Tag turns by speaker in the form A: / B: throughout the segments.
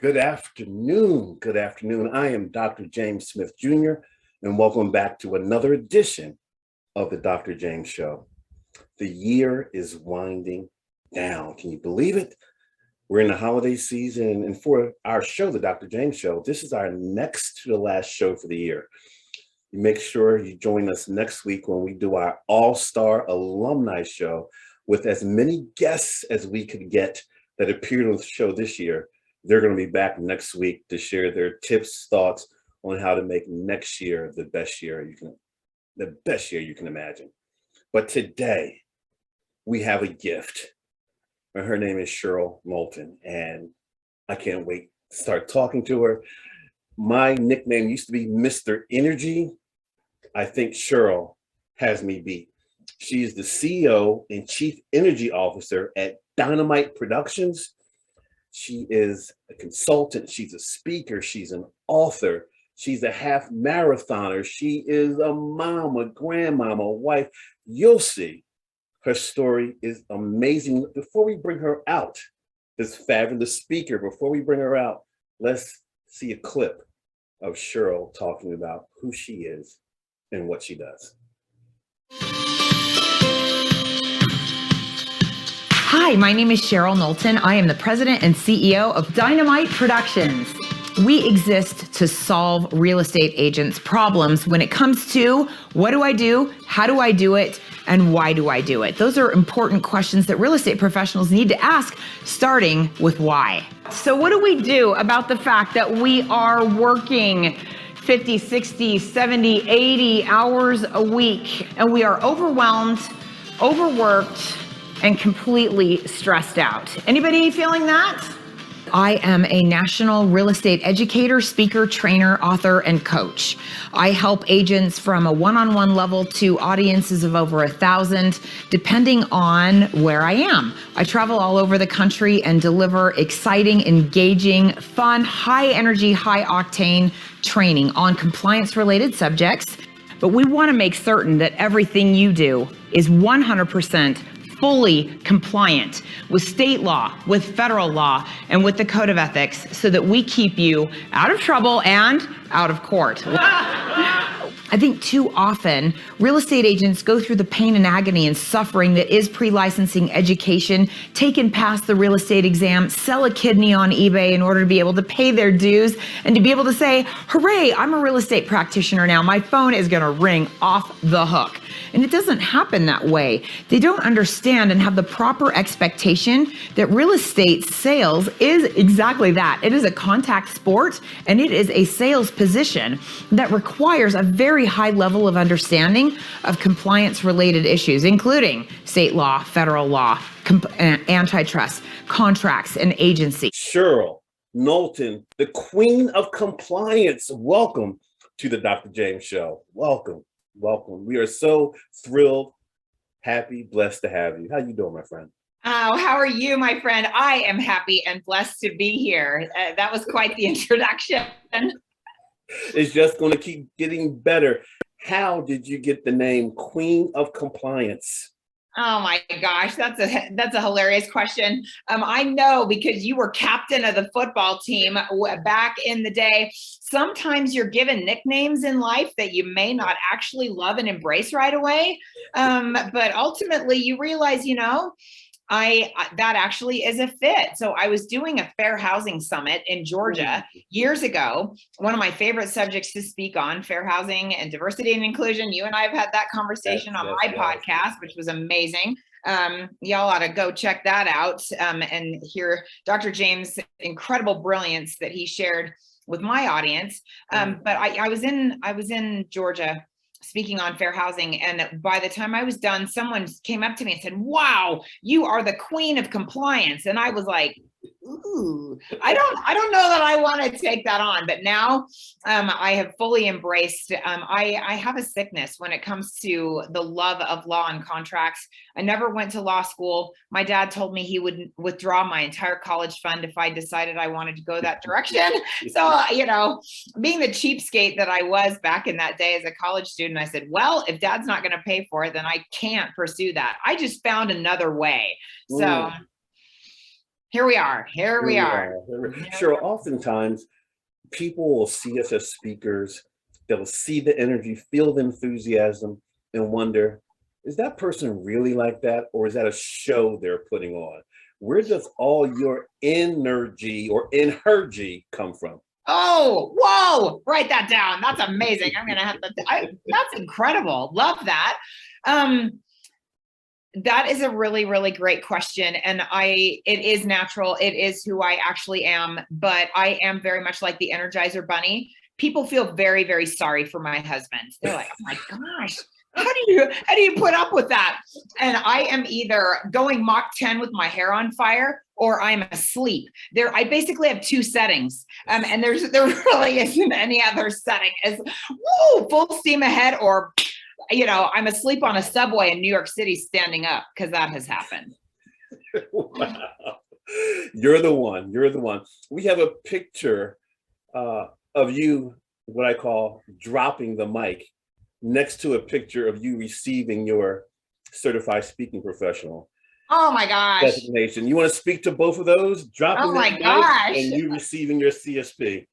A: Good afternoon. Good afternoon. I am Dr. James Smith Jr., and welcome back to another edition of the Dr. James Show. The year is winding down. Can you believe it? We're in the holiday season, and for our show, the Dr. James Show, this is our next to the last show for the year. You make sure you join us next week when we do our All-Star Alumni Show with as many guests as we could get that appeared on the show this year. They're going to be back next week to share their tips, thoughts on how to make next year the best year you can imagine. But today we have a gift. And her name is Cheryl Knowlton, and I can't wait to start talking to her. My nickname used to be Mr. Energy. I think Cheryl has me beat. She is the CEO and Chief Energy Officer at Dynamite Productions. She is a consultant. She's a speaker. She's an author. She's a half marathoner. She is a mom, a grandmama, a wife. You'll see. Her story is amazing. Before we bring her out, this fabulous speaker, before we bring her out, let's see a clip of Cheryl talking about who she is and what she does.
B: Hi, my name is Cheryl Knowlton. I am the president and CEO of Dynamite Productions. We exist to solve real estate agents' problems when it comes to what do I do, how do I do it, and why do I do it? Those are important questions that real estate professionals need to ask, starting with why. So what do we do about the fact that we are working 50, 60, 70, 80 hours a week, and we are overwhelmed, overworked, and completely stressed out? Anybody feeling that? I am a national real estate educator, speaker, trainer, author, and coach. I help agents from a one-on-one level to audiences of over 1,000, depending on where I am. I travel all over the country and deliver exciting, engaging, fun, high energy, high octane training on compliance-related subjects. But we want to make certain that everything you do is 100% fully compliant with state law, with federal law, and with the code of ethics so that we keep you out of trouble and out of court. I think too often real estate agents go through the pain and agony and suffering that is pre-licensing education, take and pass the real estate exam, sell a kidney on eBay in order to be able to pay their dues and to be able to say, hooray, I'm a real estate practitioner now. My phone is going to ring off the hook. And it doesn't happen that way. They don't understand and have the proper expectation that real estate sales is exactly that. It is a contact sport, and it is a sales position that requires a very high level of understanding of compliance-related issues, including state law, federal law, antitrust, contracts, and agency.
A: Cheryl Knowlton, the queen of compliance. Welcome to the Dr. James Show. Welcome. Welcome. We are so thrilled, happy, blessed to have you. How you doing, my friend?
B: Oh, how are you, my friend? I am happy and blessed to be here. That was quite the introduction.
A: It's just going to keep getting better. How did you get the name Queen of Compliance?
B: Oh my gosh, that's a hilarious question. I know because you were captain of the football team back in the day. Sometimes you're given nicknames in life that you may not actually love and embrace right away. But ultimately you realize, that actually is a fit. So I was doing a fair housing summit in Georgia years ago. One of my favorite subjects to speak on, fair housing and diversity and inclusion. You and I have had that conversation on my podcast, which was amazing. Y'all ought to go check that out and hear Dr. James' incredible brilliance that he shared with my audience. But I was in Georgia speaking on fair housing. And by the time I was done, someone came up to me and said, wow, you are the queen of compliance. And I was like, ooh, I don't know that I want to take that on, but now I have fully embraced, I have a sickness when it comes to the love of law and contracts. I never went to law school. My dad told me he would withdraw my entire college fund if I decided I wanted to go that direction. So, being the cheapskate that I was back in that day as a college student, I said, well, if dad's not going to pay for it, then I can't pursue that. I just found another way. So Here we are. Here we are.
A: Cheryl, oftentimes people will see us as speakers. They'll see the energy, feel the enthusiasm, and wonder, is that person really like that? Or is that a show they're putting on? Where does all your energy or energy come from?
B: Oh, whoa, write that down. That's amazing. I'm going to have to, that's incredible. Love that. That is a really, really great question. And it is natural. It is who I actually am, but I am very much like the Energizer Bunny. People feel very, very sorry for my husband. They're like, oh my gosh, how do you put up with that? And I am either going Mach 10 with my hair on fire, or I'm asleep. I basically have two settings. And there really isn't any other setting. Is woo, full steam ahead, or I'm asleep on a subway in New York City standing up, because that has happened.
A: Wow. You're the one. You're the one. We have a picture of you, what I call dropping the mic, next to a picture of you receiving your certified speaking professional.
B: Oh my gosh.
A: Designation. You want to speak to both of those? Dropping
B: the mic
A: and you receiving your CSP.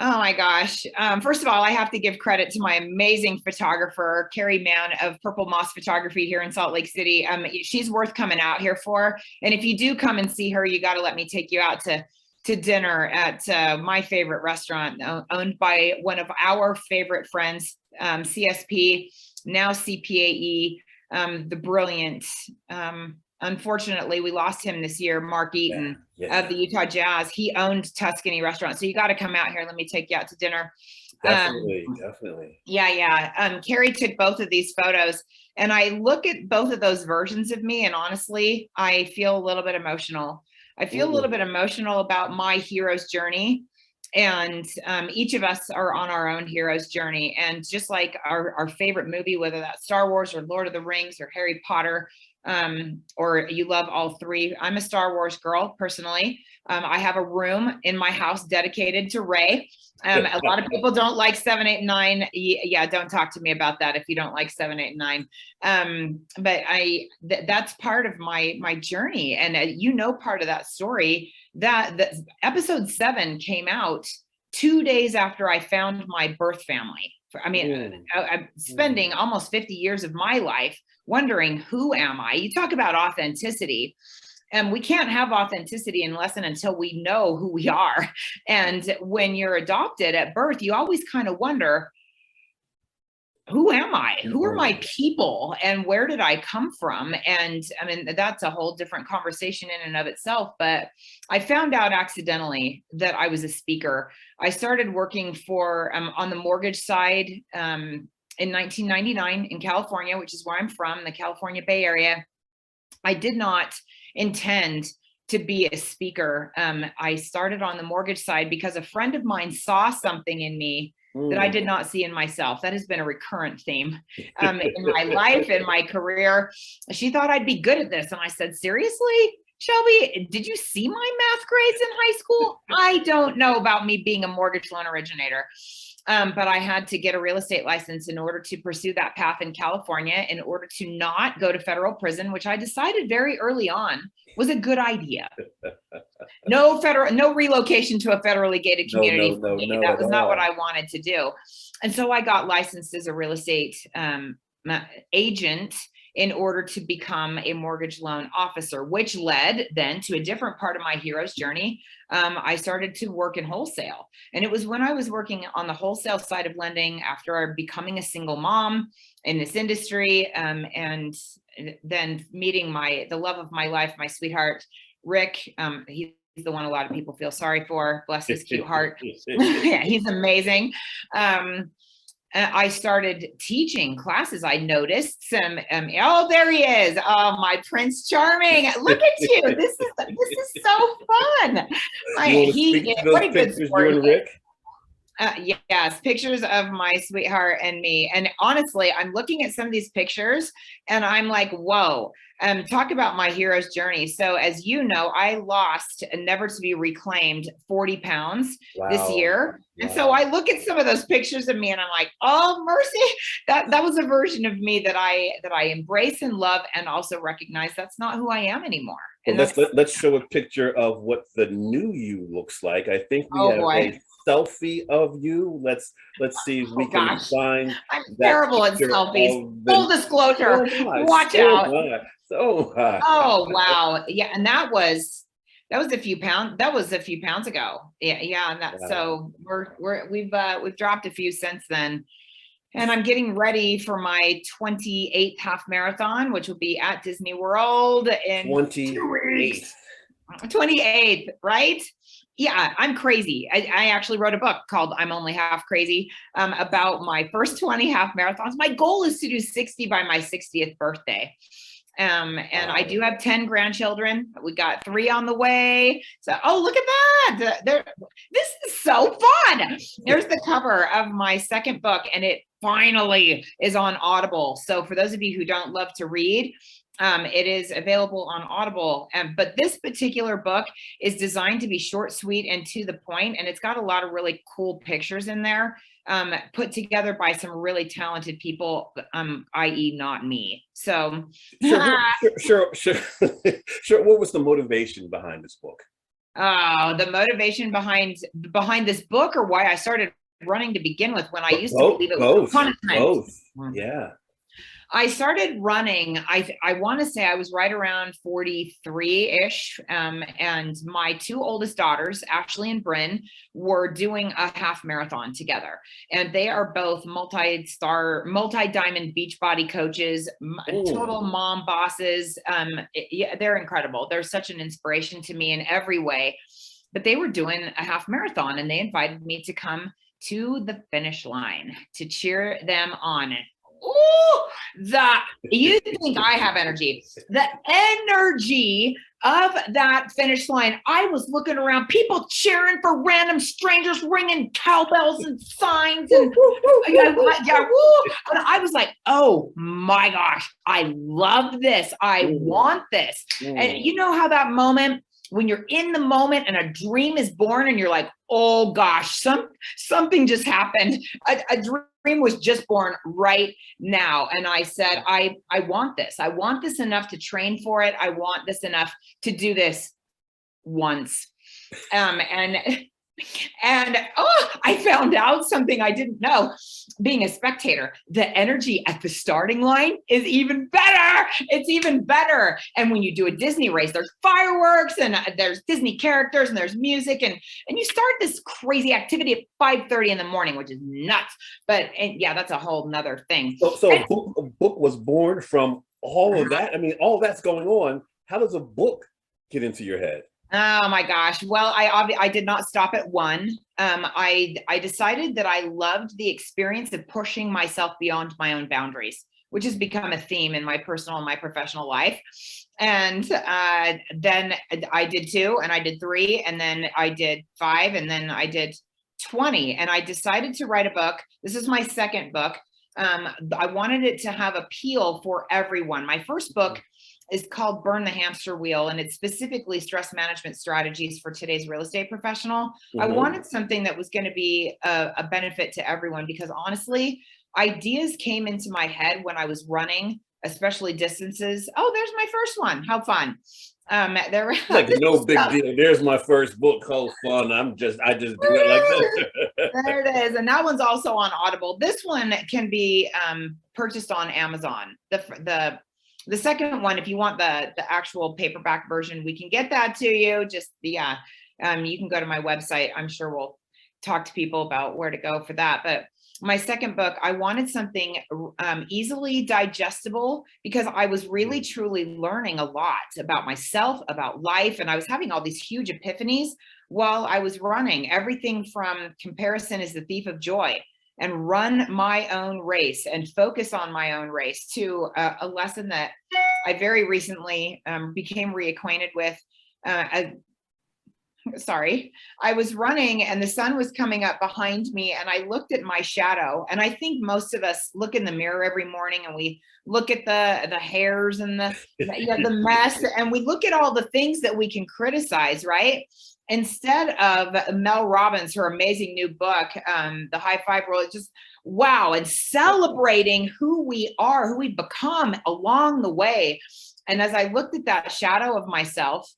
B: Oh my gosh. First of all, I have to give credit to my amazing photographer, Carrie Mann of Purple Moss Photography here in Salt Lake City. She's worth coming out here for. And if you do come and see her, you got to let me take you out to dinner at my favorite restaurant, owned by one of our favorite friends, CSP, now CPAE, the brilliant, unfortunately, we lost him this year, Mark Eaton of the Utah Jazz. He owned Tuscany Restaurant. So you got to come out here. Let me take you out to dinner.
A: Definitely.
B: Yeah. Carrie took both of these photos, and I look at both of those versions of me, and honestly, I feel a little bit emotional. I feel a little bit emotional about my hero's journey. And each of us are on our own hero's journey. And just like our favorite movie, whether that's Star Wars or Lord of the Rings or Harry Potter, or you love all three. I'm a Star Wars girl personally. I have a room in my house dedicated to Rey. A lot of people don't like 7, 8, and 9. Yeah, don't talk to me about that if you don't like 7, 8, and 9. But that's part of my journey. And part of that story, that episode 7 came out 2 days after I found my birth family. I'm spending almost 50 years of my life wondering, who am I? You talk about authenticity. And we can't have authenticity unless and until we know who we are. And when you're adopted at birth, you always kind of wonder, who am I? Who are my people? And where did I come from? And that's a whole different conversation in and of itself. But I found out accidentally that I was a speaker. I started working for on the mortgage side in 1999 in California, which is where I'm from, the California Bay Area. I did not intend to be a speaker. I started on the mortgage side because a friend of mine saw something in me that I did not see in myself. That has been a recurrent theme in my life, in my career. She thought I'd be good at this. And I said, seriously, Shelby, did you see my math grades in high school? I don't know about me being a mortgage loan originator. But I had to get a real estate license in order to pursue that path in California, in order to not go to federal prison, which I decided very early on was a good idea. No relocation to a federally gated community. That was not what I wanted to do. And so I got licensed as a real estate agent in order to become a mortgage loan officer, which led then to a different part of my hero's journey. I started to work in wholesale. And it was when I was working on the wholesale side of lending, after becoming a single mom in this industry, and then meeting the love of my life, my sweetheart, Rick. He's the one a lot of people feel sorry for. Bless his cute heart. Yeah, he's amazing. I started teaching classes. I noticed some. Oh, there he is! Oh, my Prince Charming! Look at you! This is so fun.
A: What a good sport.
B: Yes, pictures of my sweetheart and me. And honestly, I'm looking at some of these pictures and I'm like, whoa, talk about my hero's journey. So as you know, I lost never to be reclaimed 40 pounds this
A: Wow.
B: year. And so
A: Wow.
B: I look at some of those pictures of me and I'm like, oh, mercy. That was a version of me that I embrace and love and also recognize that's not who I am anymore.
A: Well,
B: And that's,
A: let's show a picture of what the new you looks like. I think we
B: oh
A: have
B: boy.
A: a selfie of you. Let's see if we
B: Oh
A: can
B: gosh.
A: find
B: I'm
A: that
B: terrible at
A: picture
B: selfies.
A: of
B: Full
A: the.
B: disclosure.
A: So am I.
B: Watch
A: So
B: out.
A: am I. So am I.
B: Oh wow. Yeah, and that was a few pounds. That was a few pounds ago. Yeah, yeah. And that
A: Wow.
B: so we've dropped a few since then. And I'm getting ready for my 28th half marathon, which will be at Disney World in 2 weeks.
A: 28th.
B: 28th, right? Yeah, I'm crazy. I actually wrote a book called I'm Only Half Crazy about my first 20 half marathons. My goal is to do 60 by my 60th birthday. And I do have 10 grandchildren. We got 3 on the way. So, oh, look at that. This is so fun. There's the cover of my second book, and it finally is on Audible. So for those of you who don't love to read, it is available on Audible. But this particular book is designed to be short, sweet, and to the point, and it's got a lot of really cool pictures in there, put together by some really talented people, i.e. not me. So
A: Sure. Sure. What was the motivation behind this book?
B: the motivation behind this book, or why I started running to begin with, when I used to believe it was punishment.
A: Both. Yeah.
B: I started running, I want to say I was right around 43-ish. And my 2 oldest daughters, Ashley and Bryn, were doing a half marathon together. And they are both multi-diamond Beachbody coaches, total mom bosses. Yeah, they're incredible. They're such an inspiration to me in every way. But they were doing a half marathon and they invited me to come to the finish line to cheer them on. Oh, you think I have energy. The energy of that finish line. I was looking around, people cheering for random strangers, ringing cowbells and signs. And yeah, woo. And I was like, oh my gosh, I love this. I want this. And you know how that moment, when you're in the moment and a dream is born and you're like, oh gosh, something just happened. A dream was just born right now. And I said, I want this. I want this enough to train for it. I want this enough to do this once. And I found out something I didn't know. Being a spectator, the energy at the starting line is even better. It's even better. And when you do a Disney race, there's fireworks and there's Disney characters and there's music, and you start this crazy activity at 5:30 in the morning, which is nuts. But yeah, that's a whole nother thing.
A: So a book was born from all of that. I mean, all that's going on. How does a book get into your head?
B: Oh my gosh. Well, I did not stop at one. I decided that I loved the experience of pushing myself beyond my own boundaries, which has become a theme in my personal and my professional life. And then I did 2, and I did 3, and then I did 5, and then I did 20. And I decided to write a book. This is my second book. I wanted it to have appeal for everyone. My first book is called Burn the Hamster Wheel, and it's specifically stress management strategies for today's real estate professional. I wanted something that was going to be a benefit to everyone, because honestly, ideas came into my head when I was running, especially distances. Oh, there's my first one. How fun.
A: Like no big deal. There's my first book called Fun. I just do it like this.
B: There it is. And that one's also on Audible. This one can be purchased on Amazon. The second one, if you want the actual paperback version, we can get that to you. Just you can go to my website. I'm sure we'll talk to people about where to go for that. But my second book, I wanted something easily digestible, because I was really truly learning a lot about myself, about life, and I was having all these huge epiphanies while I was running. Everything from comparison is the thief of joy, and run my own race and focus on my own race, to a lesson that I very recently became reacquainted with. sorry, I was running and the sun was coming up behind me and I looked at my shadow. And I think most of us look in the mirror every morning and we look at the hairs and the mess, and we look at all the things that we can criticize, right? Instead of Mel Robbins, her amazing new book, The High Five World, just wow, and celebrating who we are, who we become along the way. And as I looked at that shadow of myself,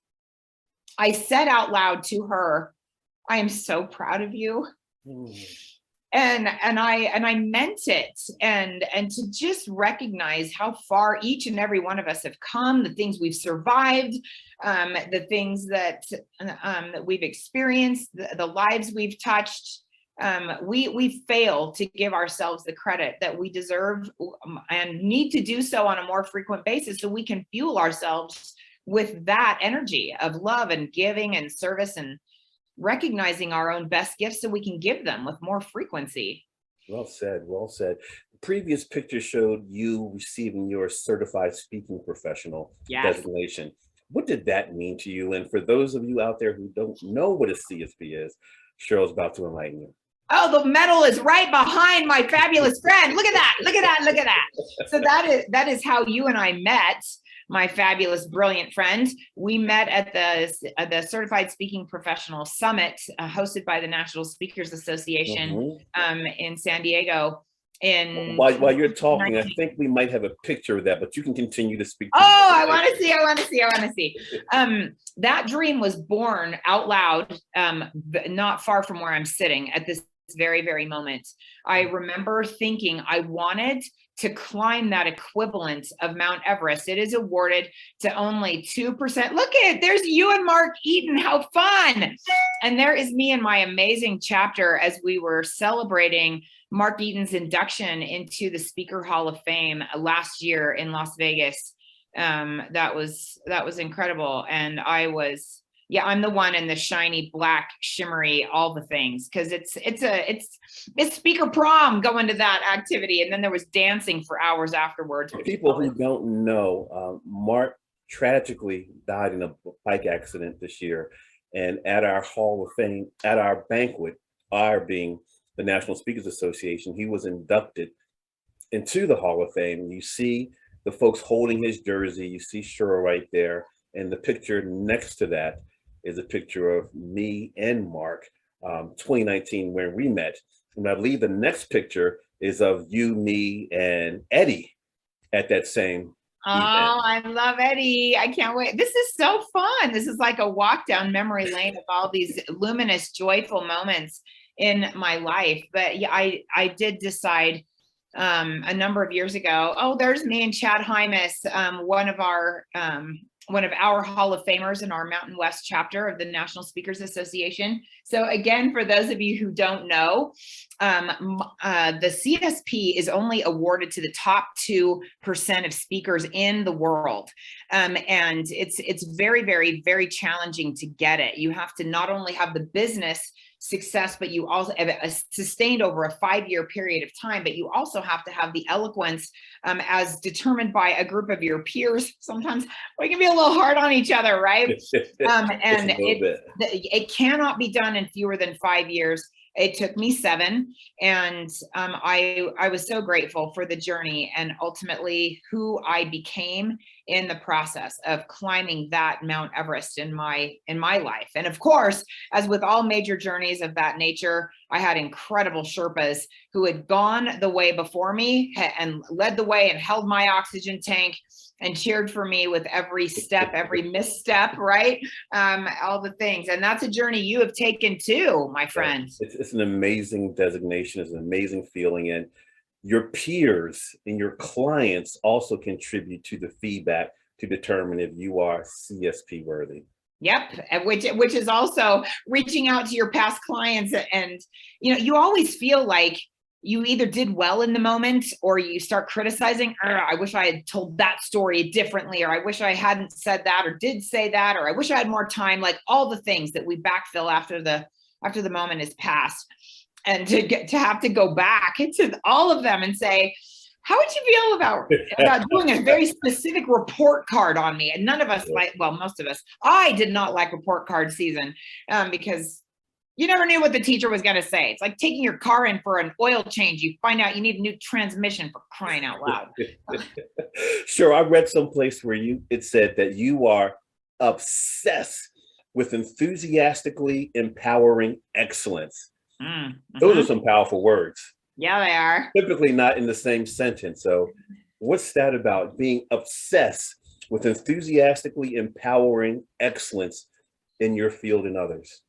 B: I said out loud to her, I am so proud of you. And I meant it, and to just recognize how far each and every one of us have come, the things we've survived, the things that we've experienced, the lives we've touched. We fail to give ourselves the credit that we deserve, and need to do so on a more frequent basis so we can fuel ourselves with that energy of love and giving and service, and recognizing our own best gifts so we can give them with more frequency.
A: Well said, well said. The previous picture showed you receiving your certified speaking professional designation. What did that mean to you? And for those of you out there who don't know what a CSP is, Cheryl's about to enlighten you.
B: Oh, the medal is right behind my fabulous friend. Look at that, look at that, look at that. So that is how you and I met, my fabulous, brilliant friend. We met at the Certified Speaking Professional Summit, hosted by the National Speakers Association in San Diego.
A: While you're talking, I think we might have a picture of that, but you can continue to speak.
B: I want to see. That dream was born out loud, not far from where I'm sitting at this very, very moment. I remember thinking I wanted to climb that equivalent of Mount Everest. It is awarded to only 2%. Look at it, there's you and Mark Eaton, how fun. And there is me and my amazing chapter as we were celebrating Mark Eaton's induction into the Speaker Hall of Fame last year in Las Vegas. That was incredible. And I'm the one in the shiny black shimmery, all the things, because it's speaker prom going to that activity. And then there was dancing for hours afterwards.
A: For people who don't know, Mark tragically died in a bike accident this year. And at our Hall of Fame, at our banquet, our being the National Speakers Association, he was inducted into the Hall of Fame. You see the folks holding his jersey, you see Cheryl right there, and the picture next to that is a picture of me and Mark, 2019, where we met. And I believe the next picture is of you, me, and Eddie at that same event.
B: I love Eddie. I can't wait. This is so fun. This is like a walk down memory lane of all these luminous, joyful moments in my life. But yeah, I did decide a number of years ago, there's me and Chad Hymas, one of our Hall of Famers in our Mountain West chapter of the National Speakers Association. So again, for those of you who don't know, the CSP is only awarded to the top 2% of speakers in the world. And it's very, very, very challenging to get it. You have to not only have the business success, but you also have sustained over a 5-year period of time, but you also have to have the eloquence as determined by a group of your peers. Sometimes we can be a little hard on each other, right? And it cannot be done in fewer than 5 years. It took me 7, and I was so grateful for the journey and ultimately who I became in the process of climbing that Mount Everest in my life. And of course, as with all major journeys of that nature, I had incredible Sherpas who had gone the way before me and led the way and held my oxygen tank and cheered for me with every step, every misstep, right? All the things. And that's a journey you have taken too, my friend.
A: It's an amazing designation. It's an amazing feeling. And your peers and your clients also contribute to the feedback to determine if you are CSP worthy.
B: Yep, which is also reaching out to your past clients. And you always feel like you either did well in the moment or you start criticizing, I wish I had told that story differently, or I wish I hadn't said that or did say that, or I wish I had more time, like all the things that we backfill after the moment is past. And to have to go back into all of them and say, How would you feel about doing a very specific report card on me? And none of us most of us, I did not like report card season because you never knew what the teacher was going to say. It's like taking your car in for an oil change. You find out you need a new transmission, for crying out loud.
A: Sure. I read someplace where it said that you are obsessed with enthusiastically empowering excellence. Those are some powerful words.
B: Yeah, they are.
A: Typically not in the same sentence. So what's that about, being obsessed with enthusiastically empowering excellence in your field and others?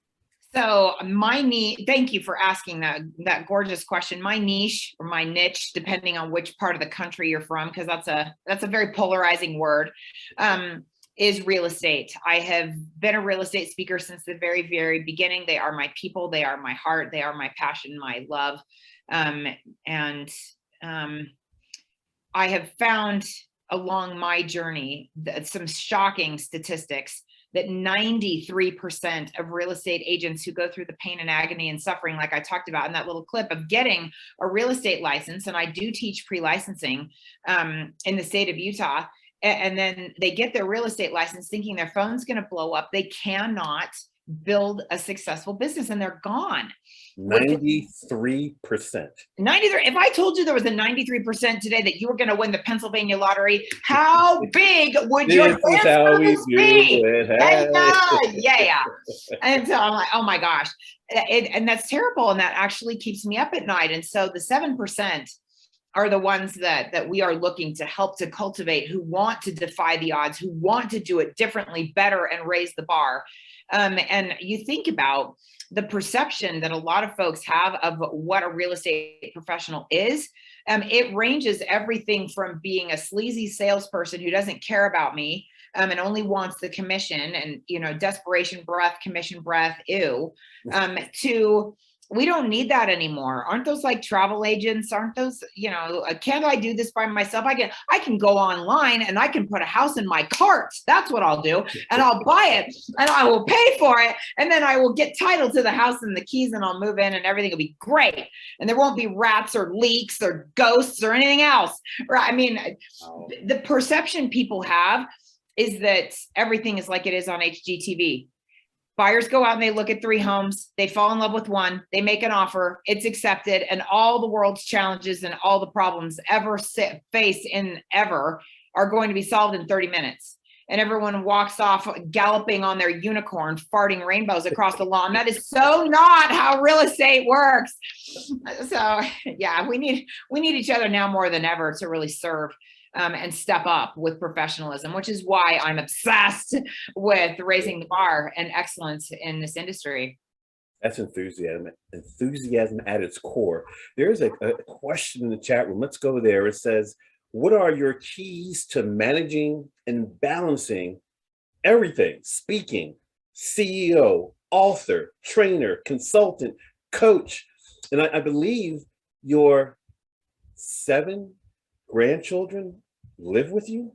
B: So thank you for asking that gorgeous question. My niche, or my niche, depending on which part of the country you're from, because that's a very polarizing word, is real estate. I have been a real estate speaker since the very, very beginning. They are my people. They are my heart. They are my passion, my love. I have found along my journey some shocking statistics that 93% of real estate agents who go through the pain and agony and suffering, like I talked about in that little clip, of getting a real estate license, and I do teach pre-licensing in the state of Utah, and then they get their real estate license thinking their phone's going to blow up. They cannot build a successful business, and they're gone.
A: 93%.
B: 93. If I told you there was a 93% today that you were going to win the Pennsylvania lottery, how big would your business be? Yeah. And so I'm like, oh my gosh. And that's terrible. And that actually keeps me up at night. And so the 7% are the ones that we are looking to help to cultivate, who want to defy the odds, who want to do it differently, better, and raise the bar. And you think about the perception that a lot of folks have of what a real estate professional is. It ranges everything from being a sleazy salesperson who doesn't care about me and only wants the commission and, desperation breath, commission breath, ew, to we don't need that anymore. Aren't those like travel agents? Aren't those, can't I do this by myself? I can go online and I can put a house in my cart. That's what I'll do. And I'll buy it and I will pay for it. And then I will get title to the house and the keys and I'll move in and everything will be great. And there won't be rats or leaks or ghosts or anything else. Right? I mean, the perception people have is that everything is like it is on HGTV. Buyers go out and they look at 3 homes, they fall in love with one, they make an offer, it's accepted, and all the world's challenges and all the problems ever are going to be solved in 30 minutes. And everyone walks off galloping on their unicorn, farting rainbows across the lawn. That is so not how real estate works. So yeah, we need each other now more than ever to really serve and step up with professionalism, which is why I'm obsessed with raising the bar and excellence in this industry.
A: That's enthusiasm at its core. There's a question in the chat room. Let's go there. It says, what are your keys to managing and balancing everything? Speaking, CEO, author, trainer, consultant, coach. And I believe your 7 grandchildren live with you?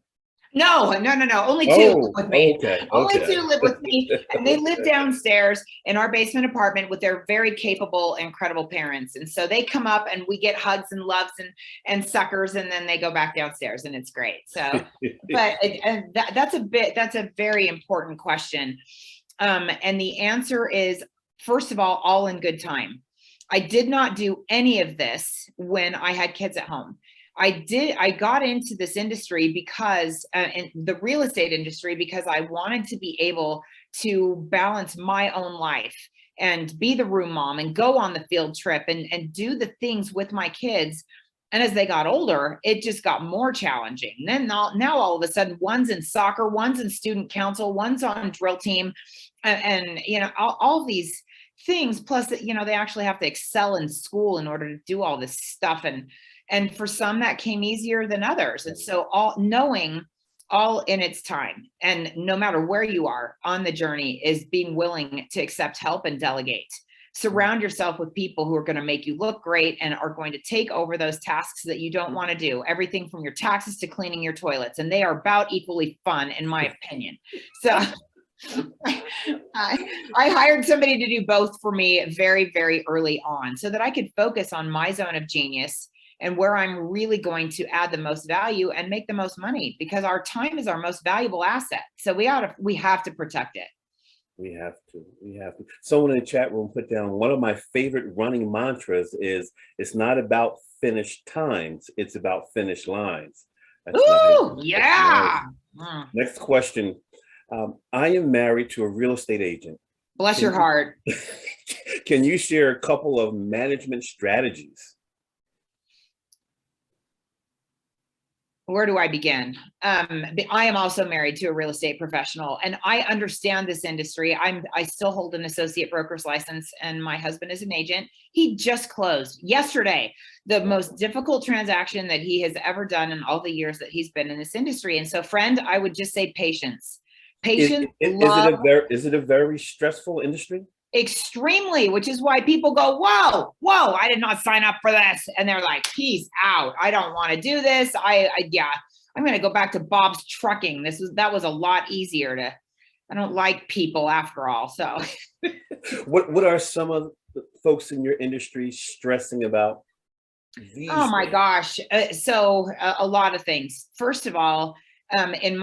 B: No. Only 2 live with me.
A: Okay.
B: Only 2 live with me. And they live downstairs in our basement apartment with their very capable, incredible parents. And so they come up and we get hugs and loves and suckers, and then they go back downstairs and it's great. So, but that's a very important question. And the answer is, first of all in good time. I did not do any of this when I had kids at home. I got into this industry because, in the real estate industry, because I wanted to be able to balance my own life and be the room mom and go on the field trip and do the things with my kids. And as they got older, it just got more challenging. And then now all of a sudden, one's in soccer, one's in student council, one's on drill team, and all these things. Plus, they actually have to excel in school in order to do all this stuff. And for some that came easier than others. And so knowing all in its time, and no matter where you are on the journey, is being willing to accept help and delegate. Surround yourself with people who are going to make you look great and are going to take over those tasks that you don't want to do. Everything from your taxes to cleaning your toilets. And they are about equally fun, in my opinion. So I hired somebody to do both for me very, very early on so that I could focus on my zone of genius and where I'm really going to add the most value and make the most money, because our time is our most valuable asset. So we have to protect it.
A: We have to. Someone in the chat room put down, one of my favorite running mantras is, it's not about finished times, it's about finished lines. That's
B: Ooh,
A: nice.
B: yeah.
A: That's nice. Next question. I am married to a real estate agent.
B: Bless your heart.
A: Can you share a couple of management strategies?
B: Where do I begin? I am also married to a real estate professional, and I understand this industry. I still hold an associate broker's license, and my husband is an agent. He just closed yesterday the most difficult transaction that he has ever done in all the years that he's been in this industry. And so, friend, I would just say patience. Patience.
A: Is it a very stressful industry?
B: Extremely, which is why people go, whoa, I did not sign up for this. And they're like, peace out. I don't want to do this. I'm going to go back to Bob's Trucking. That was a lot easier I don't like people after all. So
A: what are some of the folks in your industry stressing about these
B: oh my
A: days?
B: gosh. So a lot of things. First of all, in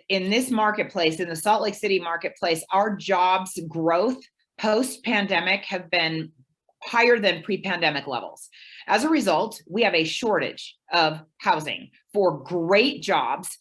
B: this marketplace, in the Salt Lake City marketplace, our jobs growth post-pandemic have been higher than pre-pandemic levels. As a result, we have a shortage of housing for great jobs.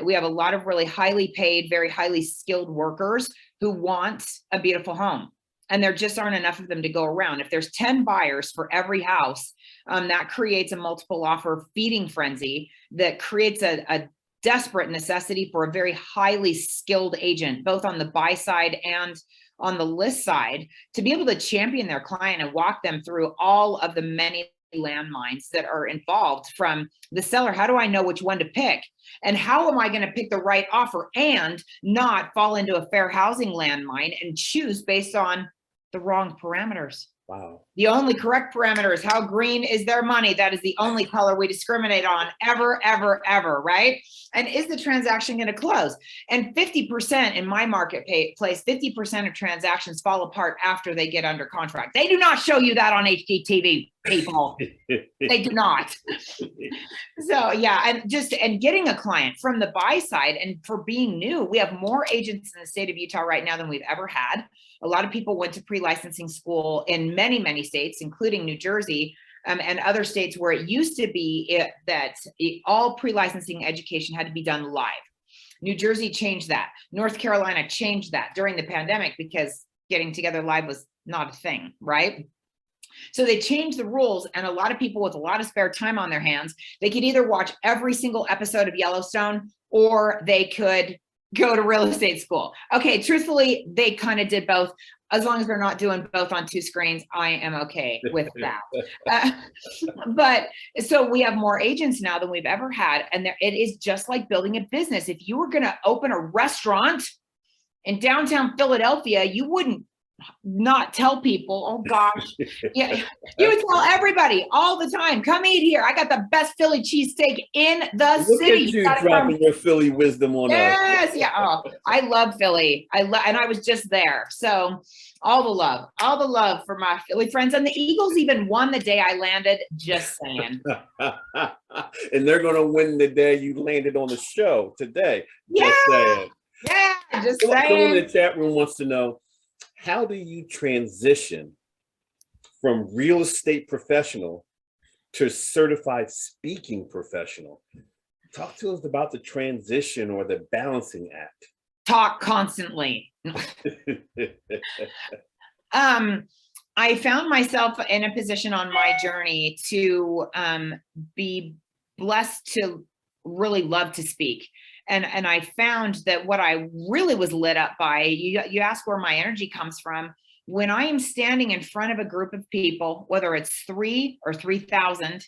B: We have a lot of really highly paid, very highly skilled workers who want a beautiful home. And there just aren't enough of them to go around. If there's 10 buyers for every house, that creates a multiple offer feeding frenzy that creates a desperate necessity for a very highly skilled agent, both on the buy side and on the list side, to be able to champion their client and walk them through all of the many landmines that are involved from the seller. How do I know which one to pick? And how am I going to pick the right offer and not fall into a fair housing landmine and choose based on the wrong parameters?
A: Wow.
B: The only correct parameter is how green is their money. That is the only color we discriminate on ever, ever, right? And is the transaction going to close? And 50% in my marketplace, 50% of transactions fall apart after they get under contract. They do not show you that on HGTV, people. They do not. So yeah, and getting a client from the buy side, and for being new, we have more agents in the state of Utah right now than we've ever had. A lot of people went to pre-licensing school in many, many states, including New Jersey, and other states where it used to be that all pre-licensing education had to be done live. New Jersey changed that. North Carolina changed that during the pandemic because getting together live was not a thing, right? So they changed the rules, and a lot of people with a lot of spare time on their hands, they could either watch every single episode of Yellowstone, or they could go to real estate school. Okay, truthfully, they kind of did both. As long as they're not doing both on two screens, I am okay with that. But so we have more agents now than we've ever had. And it is just like building a business. If you were going to open a restaurant in downtown Philadelphia, you wouldn't not tell people, oh gosh, yeah, you would tell everybody all the time, come eat here. I got the best Philly cheesesteak in the city.
A: Look at you dropping your Philly wisdom on us.
B: Yes, yeah. Oh, I love Philly. And I was just there. So all the love for my Philly friends. And the Eagles even won the day I landed, just saying.
A: And they're going to win the day you landed on the show today.
B: Yeah.
A: Just saying.
B: Yeah, just saying.
A: Someone in the chat room wants to know, how do you transition from real estate professional to certified speaking professional? Talk to us about the transition or the balancing act.
B: Talk constantly. I found myself in a position on my journey to be blessed to really love to speak. And I found that what I really was lit up by, you ask where my energy comes from, when I am standing in front of a group of people, whether it's 3 or 3,000,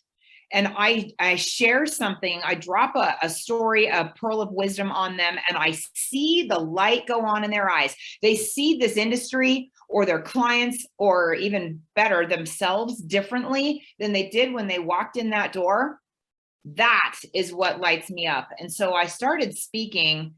B: and I share something, I drop a story, a pearl of wisdom on them, and I see the light go on in their eyes. They see this industry or their clients, or even better, themselves differently than they did when they walked in that door. That is what lights me up. And so I started teaching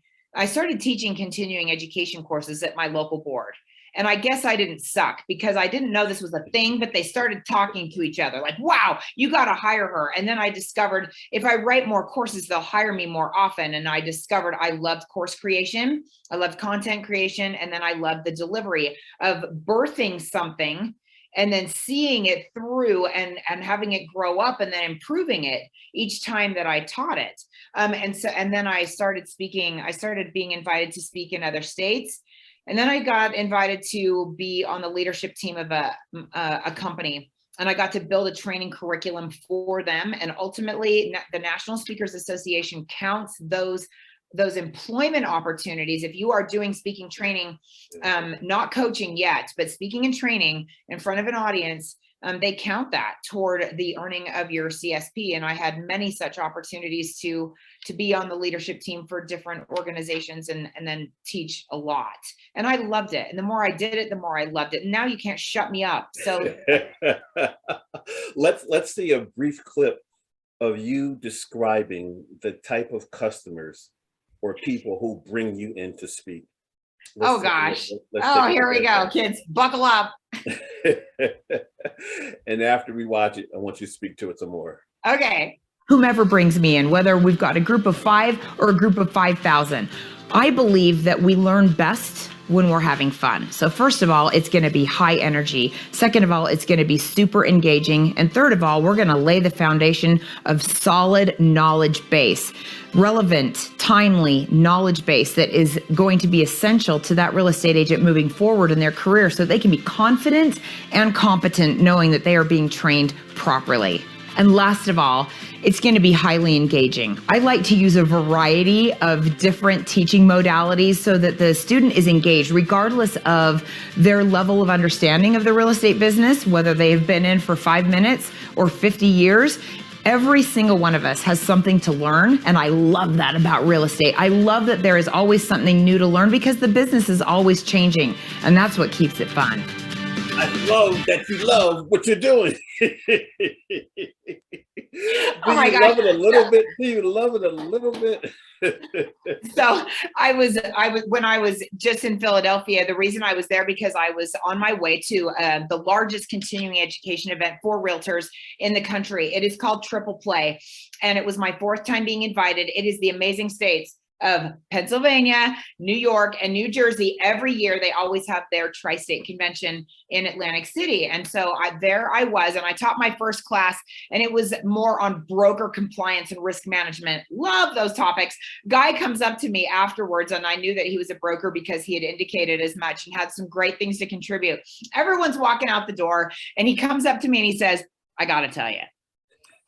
B: continuing education courses at my local board. And I guess I didn't suck because I didn't know this was a thing, but they started talking to each other like, wow, you got to hire her. And then I discovered if I write more courses, they'll hire me more often. And I discovered I loved course creation. I loved content creation. And then I loved the delivery of birthing something and then seeing it through and having it grow up and then improving it each time that I taught it. And then I started speaking. I started being invited to speak in other states. And then I got invited to be on the leadership team of a company. And I got to build a training curriculum for them. And ultimately, the National Speakers Association counts those employment opportunities. If you are doing speaking training, not coaching yet, but speaking and training in front of an audience, they count that toward the earning of your CSP. And I had many such opportunities to be on the leadership team for different organizations and then teach a lot. And I loved it. And the more I did it, the more I loved it. And now you can't shut me up. So
A: let's see a brief clip of you describing the type of customers or people who bring you in to speak.
B: Oh gosh. Oh, here we go, kids. Buckle up.
A: And after we watch it, I want you to speak to it some more.
B: Okay. Whomever brings me in, whether we've got a group of 5 or a group of 5,000, I believe that we learn best when we're having fun. So first of all, it's going to be high energy. Second of all, it's going to be super engaging. And third of all, we're going to lay the foundation of solid knowledge base, relevant, timely knowledge base that is going to be essential to that real estate agent moving forward in their career so they can be confident and competent knowing that they are being trained properly. And last of all, it's going to be highly engaging. I like to use a variety of different teaching modalities so that the student is engaged regardless of their level of understanding of the real estate business, whether they've been in for 5 minutes or 50 years. Every single one of us has something to learn, and I love that about real estate. I love that there is always something new to learn because the business is always changing, and that's what keeps it fun.
A: I love that you love what you're doing. Do you love it a little bit? Do you love it a little bit?
B: So I was when I was just in Philadelphia, the reason I was there because I was on my way to the largest continuing education event for realtors in the country. It is called Triple Play, and it was my 4th time being invited. It is the amazing states of Pennsylvania, New York, and New Jersey. Every year, they always have their tri-state convention in Atlantic City. And so there I was, and I taught my first class, and it was more on broker compliance and risk management. Love those topics. Guy comes up to me afterwards, and I knew that he was a broker because he had indicated as much and had some great things to contribute. Everyone's walking out the door, and he comes up to me and he says, I got to tell you,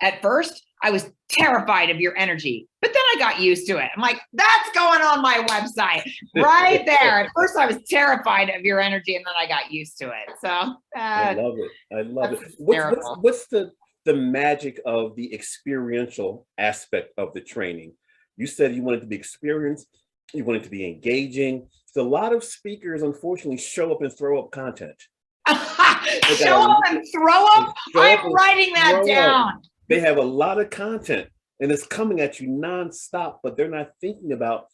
B: at first, I was terrified of your energy, but then I got used to it. I'm like, that's going on my website right there. At first, I was terrified of your energy, and then I got used to it. So
A: I love it. I love it. What's the magic of the experiential aspect of the training? You said you wanted to be experienced. You wanted to be engaging. So a lot of speakers, unfortunately, show up and throw up content.
B: Show up and throw up? I'm writing that down.
A: They have a lot of content and it's coming at you nonstop, but they're not thinking about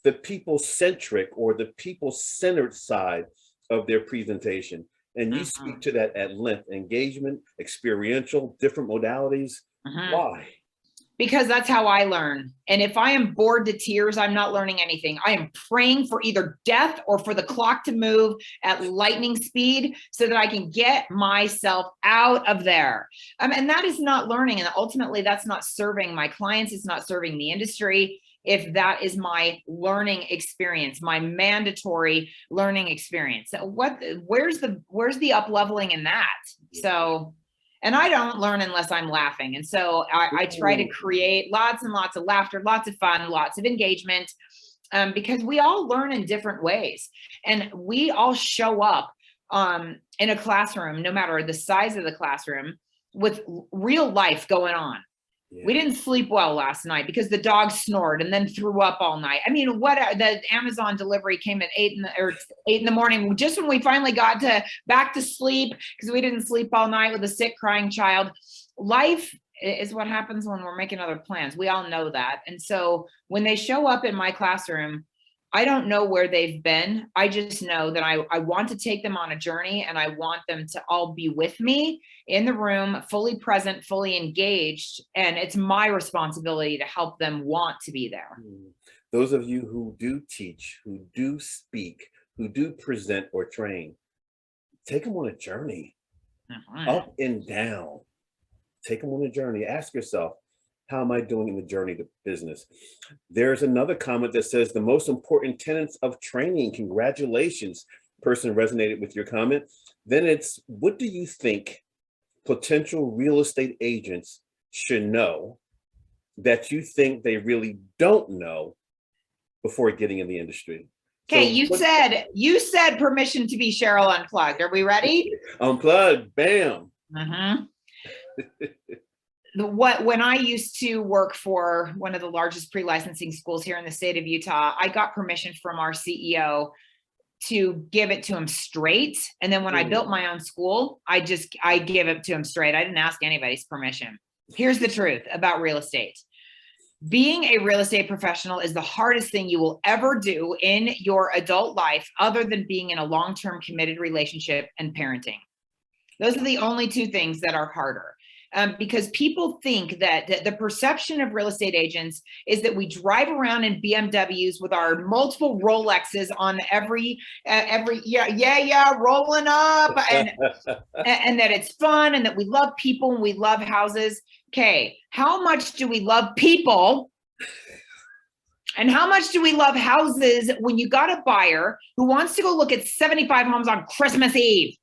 A: the people-centric or the people-centered side of their presentation. And you speak to that at length: engagement, experiential, different modalities. Why?
B: Because that's how I learn. And if I am bored to tears, I'm not learning anything. I am praying for either death or for the clock to move at lightning speed so that I can get myself out of there. And that is not learning. And ultimately, that's not serving my clients. It's not serving the industry. If that is my learning experience, my mandatory learning experience, where's the up leveling in that? So. And I don't learn unless I'm laughing. And so I try to create lots and lots of laughter, lots of fun, lots of engagement, because we all learn in different ways. And we all show up in a classroom, no matter the size of the classroom, with real life going on. Yeah. We didn't sleep well last night because the dog snored and then threw up all night. I mean, the Amazon delivery came at 8 in the morning, just when we finally got back to sleep because we didn't sleep all night with a sick, crying child. Life is what happens when we're making other plans. We all know that. And so when they show up in my classroom, I don't know where they've been. I just know that I want to take them on a journey, and I want them to all be with me in the room, fully present, fully engaged. And it's my responsibility to help them want to be there.
A: Those of you who do teach, who do speak, who do present or train, take them on a journey, up and down. Take them on a journey. Ask yourself, how am I doing in the journey to business? There's another comment that says the most important tenets of training. Congratulations. Person resonated with your comment. Then it's, what do you think potential real estate agents should know that you think they really don't know before getting in the industry?
B: Okay, you said permission to be Cheryl Unplugged. Are we ready?
A: Unplugged, bam.
B: When I used to work for one of the largest pre-licensing schools here in the state of Utah, I got permission from our CEO to give it to him straight. And then when I built my own school, I give it to him straight. I didn't ask anybody's permission. Here's the truth about real estate. Being a real estate professional is the hardest thing you will ever do in your adult life, other than being in a long-term committed relationship and parenting. Those are the only two things that are harder. Because people think that the perception of real estate agents is that we drive around in BMWs with our multiple Rolexes on every rolling up, and that it's fun, and that we love people and we love houses. Okay, how much do we love people? And how much do we love houses when you got a buyer who wants to go look at 75 homes on Christmas Eve?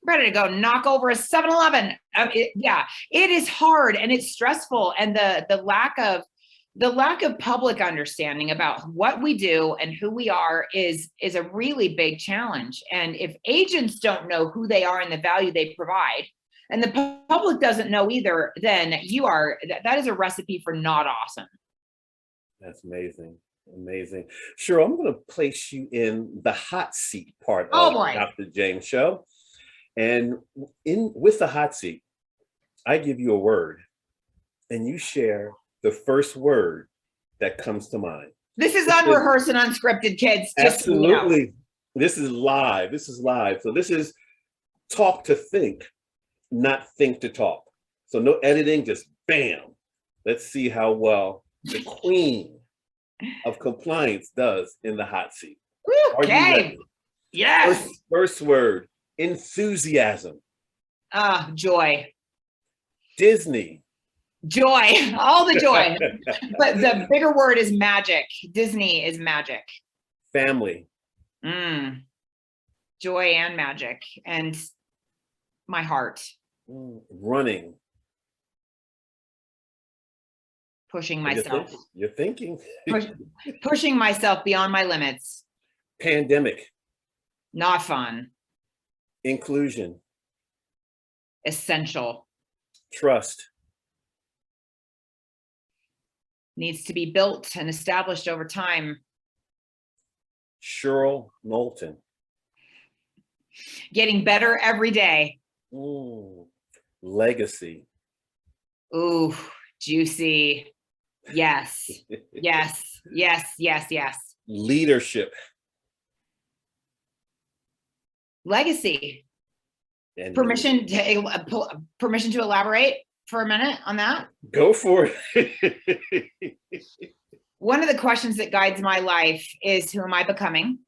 B: Ready to go knock over a 7-Eleven. It is hard and it's stressful, and the lack of public understanding about what we do and who we are is a really big challenge. And if agents don't know who they are and the value they provide, and the public doesn't know either, then that is a recipe for not awesome.
A: That's amazing. Amazing. Cheryl, I'm going to place you in the hot seat part of the Dr. James Show. And with the hot seat, I give you a word and you share the first word that comes to mind.
B: This is unrehearsed and unscripted, kids.
A: Absolutely. This is live. So this is talk to think, not think to talk. So no editing, just bam. Let's see how well the queen of compliance does in the hot seat.
B: Okay. Yes.
A: First word. Enthusiasm.
B: Joy.
A: Disney.
B: Joy. All the joy. But the bigger word is magic. Disney is magic.
A: Family.
B: Joy and magic. And my heart.
A: Running.
B: Pushing myself.
A: You're thinking.
B: Pushing myself beyond my limits.
A: Pandemic.
B: Not fun.
A: Inclusion.
B: Essential.
A: Trust.
B: Needs to be built and established over time.
A: Cheryl Knowlton.
B: Getting better every day.
A: Legacy.
B: Ooh, juicy. Yes. Yes.
A: Leadership.
B: Legacy. And permission to elaborate for a minute on that?
A: Go for it.
B: One of the questions that guides my life is, who am I becoming?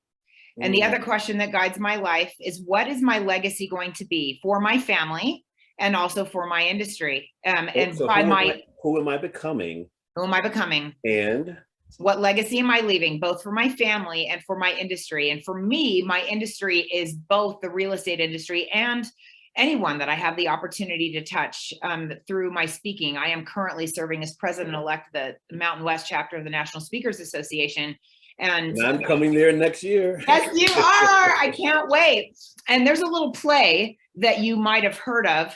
B: And the other question that guides my life is, what is my legacy going to be for my family and also for my industry?
A: Who am I becoming?
B: Who am I becoming?
A: And
B: what legacy am I leaving, both for my family and for my industry? And for me, my industry is both the real estate industry and anyone that I have the opportunity to touch through my speaking. I am currently serving as president-elect of the Mountain West chapter of the National Speakers Association. And
A: I'm coming there next year.
B: Yes, you are. I can't wait. And there's a little play that you might have heard of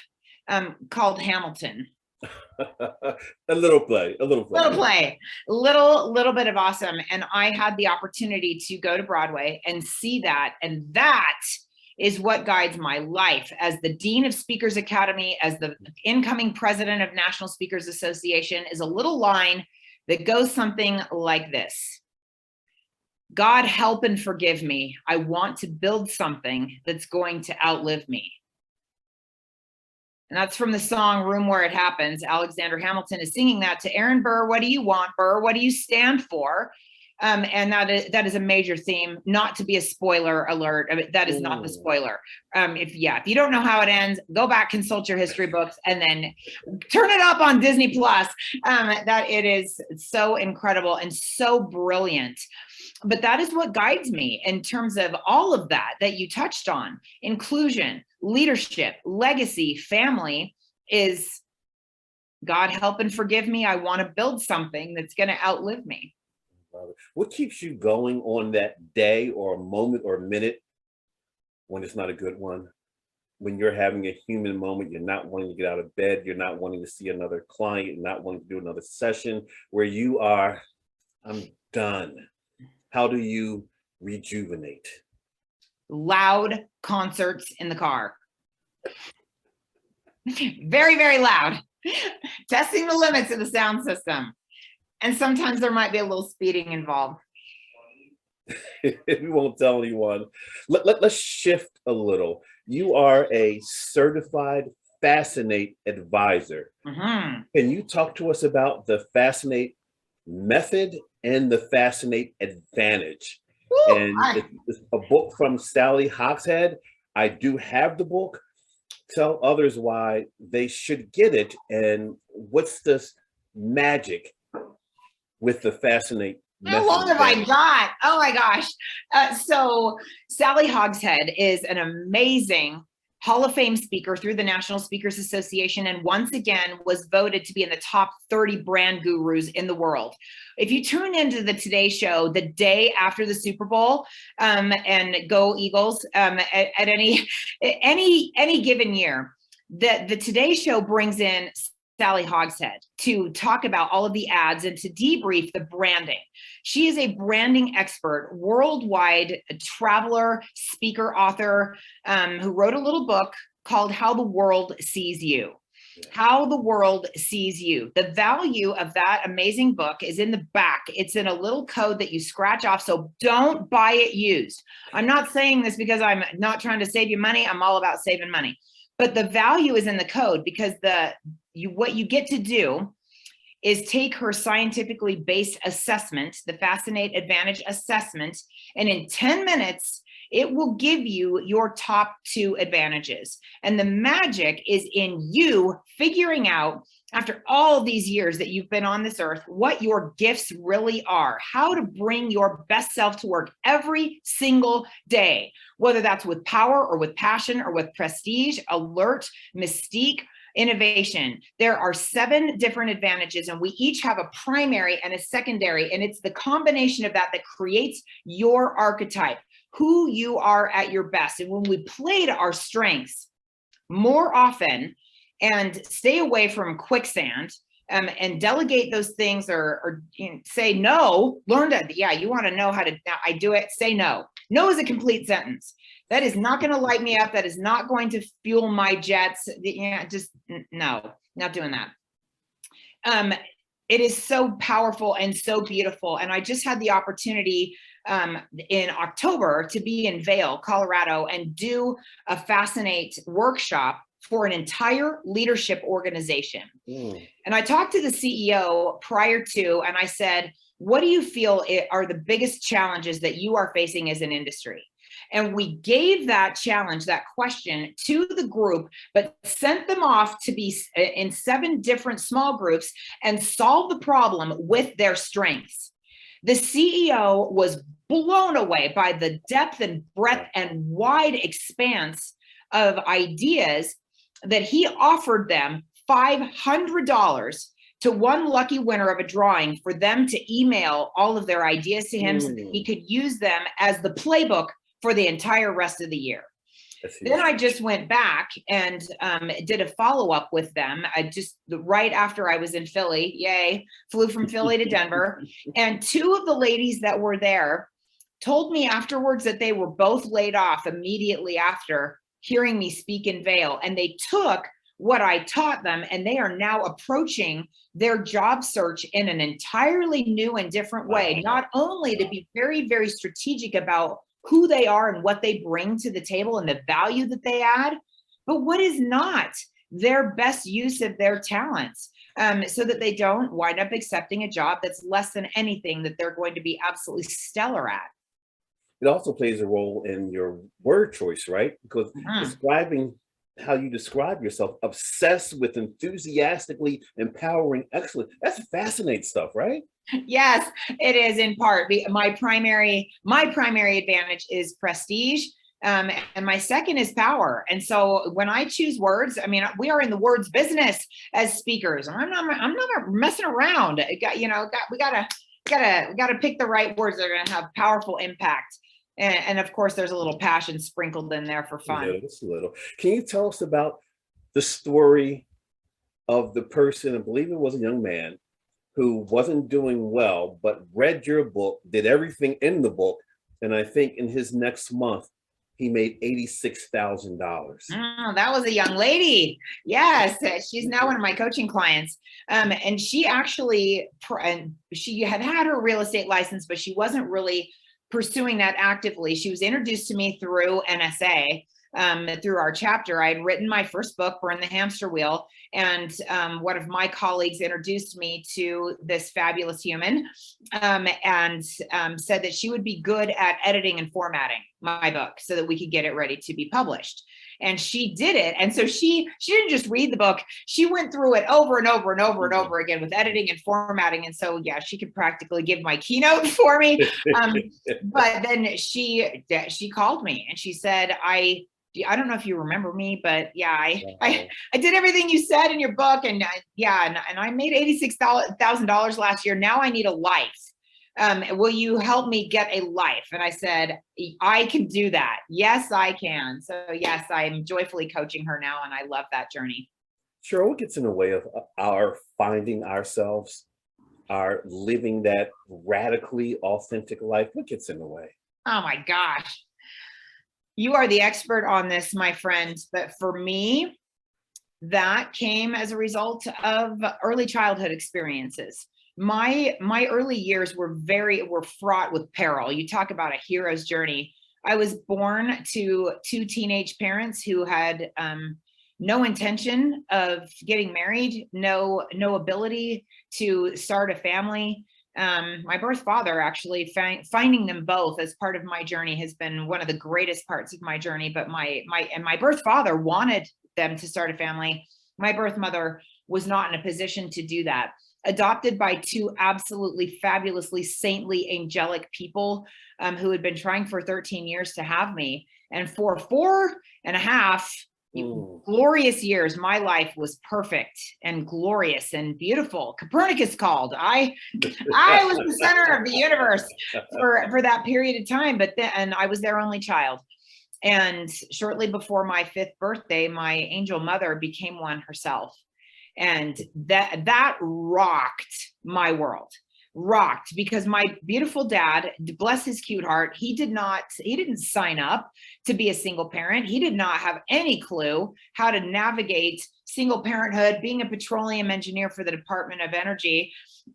B: called Hamilton.
A: A little bit
B: of awesome. And I had the opportunity to go to Broadway and see that. And that is what guides my life as the Dean of Speakers Academy, as the incoming president of National Speakers Association, is a little line that goes something like this. God help and forgive me. I want to build something that's going to outlive me. And that's from the song Room Where It Happens. Alexander Hamilton is singing that to Aaron Burr. What do you want, Burr? What do you stand for? And that is a major theme. Not to be a spoiler alert. I mean, that is not the spoiler. If you don't know how it ends, go back, consult your history books, and then turn it up on Disney Plus. That it is so incredible and so brilliant. But that is what guides me in terms of all of that you touched on. Inclusion, leadership, legacy, family is God help and forgive me. I want to build something that's going to outlive me.
A: What keeps you going on that day or a moment or a minute when it's not a good one? When you're having a human moment, you're not wanting to get out of bed, you're not wanting to see another client, you're not wanting to do another session, where you are, I'm done. How do you rejuvenate?
B: Loud concerts in the car. Very, very loud. Testing the limits of the sound system. And sometimes there might be a little speeding involved.
A: We won't tell anyone. Let's shift a little. You are a certified Fascinate advisor.
B: Mm-hmm.
A: Can you talk to us about the Fascinate method and the Fascinate Advantage?
B: Ooh,
A: and it's a book from Sally Hogshead. I do have the book. Tell others why they should get it, and what's this magic with the Fascinate method?
B: How long have I got? Oh my gosh. So Sally Hogshead is an amazing Hall of Fame speaker through the National Speakers Association, and once again was voted to be in the top 30 brand gurus in the world. If you tune into the Today Show the day after the Super Bowl, and go Eagles, at any given year, the Today Show brings in Sally Hogshead to talk about all of the ads and to debrief the branding. She is a branding expert, worldwide traveler, speaker, author, who wrote a little book called How the World Sees You. How the World Sees You. The value of that amazing book is in the back. It's in a little code that you scratch off, so don't buy it used. I'm not saying this because I'm not trying to save you money. I'm all about saving money. But the value is in the code, because what you get to do is take her scientifically based assessment, the Fascinate Advantage assessment, and in 10 minutes, it will give you your top 2 advantages. And the magic is in you figuring out, after all these years that you've been on this earth, what your gifts really are, how to bring your best self to work every single day, whether that's with power or with passion or with prestige, alert, mystique, innovation. There are 7 different advantages, and we each have a primary and a secondary, and it's the combination of that creates your archetype, who you are at your best. And when we play to our strengths more often and stay away from quicksand, and delegate those things, or say no, learn to, you want to know how to, now I do it, say no. No is a complete sentence. That is not going to light me up. That is not going to fuel my jets. Just no, not doing that. It is so powerful and so beautiful. And I just had the opportunity in October to be in Vail, Colorado, and do a Fascinate workshop for an entire leadership organization. And I talked to the CEO prior to, and I said, what do you feel are the biggest challenges that you are facing as an industry? And we gave that challenge, that question, to the group, but sent them off to be in 7 different small groups and solve the problem with their strengths. The CEO was blown away by the depth and breadth and wide expanse of ideas that he offered them $500 to one lucky winner of a drawing for them to email all of their ideas to him so that he could use them as the playbook for the entire rest of the year. Then I just went back and did a follow-up with them. I just right after I was in Philly, flew from Philly to Denver. And 2 of the ladies that were there told me afterwards that they were both laid off immediately after hearing me speak in Vail. And they took what I taught them, and they are now approaching their job search in an entirely new and different way, not only to be very, very strategic about who they are and what they bring to the table and the value that they add, but what is not their best use of their talents, so that they don't wind up accepting a job that's less than anything that they're going to be absolutely stellar at.
A: It also plays a role in your word choice, right? Because describing how you describe yourself, obsessed with enthusiastically empowering excellence, that's fascinating stuff, right?
B: Yes, it is in part. My primary advantage is prestige. And my second is power. And so when I choose words, I mean, we are in the words business as speakers. I'm not messing around. We gotta pick the right words that are gonna have powerful impact. And of course, there's a little passion sprinkled in there for fun.
A: Yeah, just a little. Can you tell us about the story of the person, I believe it was a young man, who wasn't doing well, but read your book, did everything in the book, and I think in his next month, he made $86,000.
B: Oh, that was a young lady. Yes, she's now one of my coaching clients. And she actually, she had her real estate license, but she wasn't really pursuing that actively. She was introduced to me through NSA, through our chapter. I had written my first book, Burn the Hamster Wheel, and one of my colleagues introduced me to this fabulous human, and said that she would be good at editing and formatting my book so that we could get it ready to be published. And she did it. And so she didn't just read the book, she went through it over and over and over and over again with editing and formatting. And so, yeah, she could practically give my keynote for me. But then she called me and she said, I don't know if you remember me, but yeah, I did everything you said in your book, and I made $86,000 last year. Now I need a life. Will you help me get a life? And I said, I can do that. Yes, I can. So yes, I'm joyfully coaching her now, and I love that journey.
A: Cheryl, what gets in the way of our finding ourselves, our living that radically authentic life? What gets in the way?
B: Oh my gosh. You are the expert on this, my friend. But for me, that came as a result of early childhood experiences. My early years were fraught with peril. You talk about a hero's journey. I was born to two teenage parents who had no intention of getting married, no ability to start a family. My birth father, actually, finding them both as part of my journey has been one of the greatest parts of my journey. But my birth father wanted them to start a family. My birth mother was not in a position to do that. Adopted by two absolutely fabulously saintly, angelic people who had been trying for 13 years to have me. And for 4.5 glorious years, my life was perfect and glorious and beautiful. Copernicus called. I was the center of the universe for that period of time, and I was their only child. And shortly before my 5th birthday, my angel mother became one herself. And that rocked my world. Rocked, because my beautiful dad, bless his cute heart, he didn't sign up to be a single parent. He did not have any clue how to navigate single parenthood, being a petroleum engineer for the Department of Energy,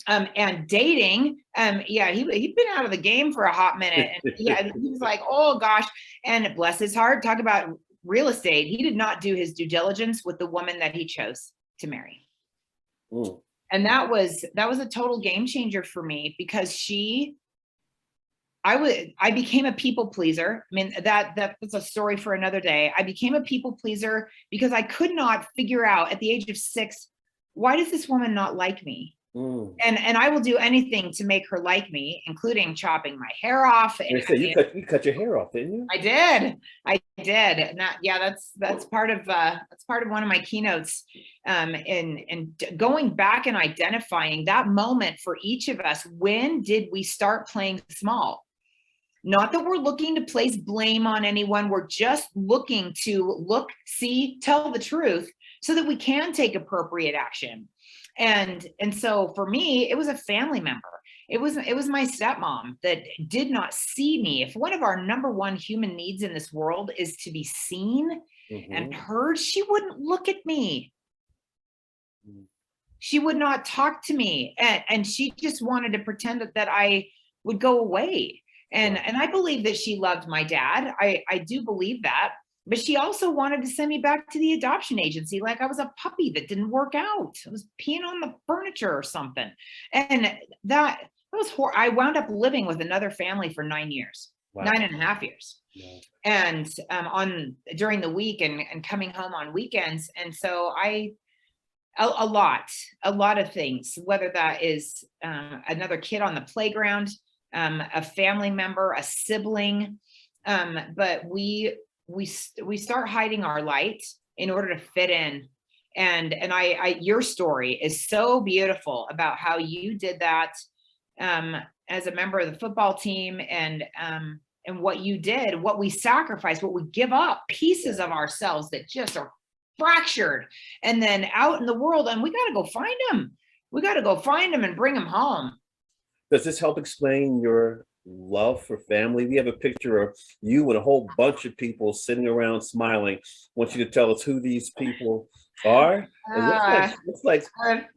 B: and dating. He'd been out of the game for a hot minute. And he was like, oh gosh. And bless his heart, talk about real estate. He did not do his due diligence with the woman that he chose to marry. And that was a total game changer for me, because I became a people pleaser. I mean, that's a story for another day. I became a people pleaser because I could not figure out at the age of 6, why does this woman not like me? And I will do anything to make her like me, including chopping my hair off.
A: And so you cut your hair off, didn't you?
B: I did. And that's part of one of my keynotes. And going back and identifying that moment for each of us. When did we start playing small? Not that we're looking to place blame on anyone. We're just looking to tell the truth so that we can take appropriate action. And so for me, it was a family member. it was my stepmom that did not see me. If one of our number one human needs in this world is to be seen and heard, she wouldn't look at me. She would not talk to me, and she just wanted to pretend that I would go away. And I believe that she loved my dad. I do believe that. But she also wanted to send me back to the adoption agency like I was a puppy that didn't work out. I was peeing on the furniture or something. And that was horrible. I wound up living with another family for 9 years, 9.5 years. And during the week and coming home on weekends. And so a lot of things, whether that is another kid on the playground, a family member, a sibling, but we start hiding our light in order to fit in. And your story is so beautiful about how you did that as a member of the football team, and what you did, what we sacrificed, what we give up, pieces of ourselves that just are fractured, and then out in the world, and we got to go find them. We got to go find them and bring them home.
A: Does this help explain your love for family? We have a picture of you and a whole bunch of people sitting around smiling. I want you to tell us who these people are. It looks like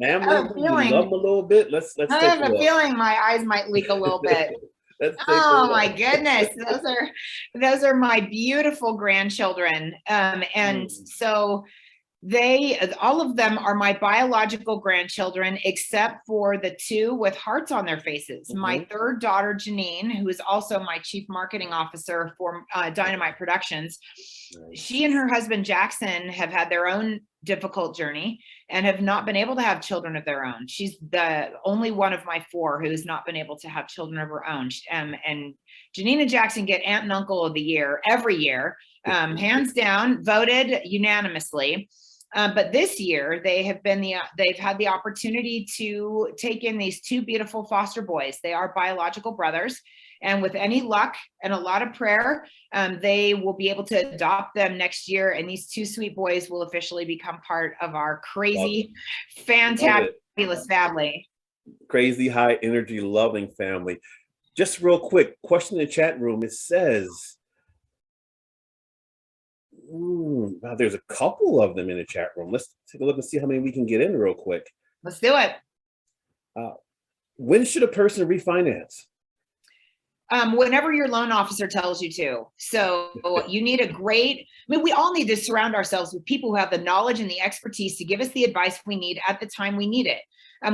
A: family. You love them a little bit. Let's
B: I have a feeling my eyes might leak a little bit. Oh my goodness, those are my beautiful grandchildren, and so all of them are my biological grandchildren, except for the two with hearts on their faces. My third daughter, Janine, who is also my chief marketing officer for Dynamite Productions. She and her husband, Jackson, have had their own difficult journey and have not been able to have children of their own. She's the only one of my four who has not been able to have children of her own. And Janine and Jackson get Aunt and Uncle of the Year every year, hands down, voted unanimously. But this year they've had the opportunity to take in these two beautiful foster boys. They are biological brothers, and with any luck and a lot of prayer, they will be able to adopt them next year. And these two sweet boys will officially become part of our crazy, fantabulous family.
A: Crazy, high energy, loving family. Just real quick, question in the chat room. It says, wow, there's a couple of them in the chat room. Let's take a look and see how many we can get in real quick.
B: Let's do it.
A: When should a person refinance?
B: Whenever your loan officer tells you to. So you need we all need to surround ourselves with people who have the knowledge and the expertise to give us the advice we need at the time we need it.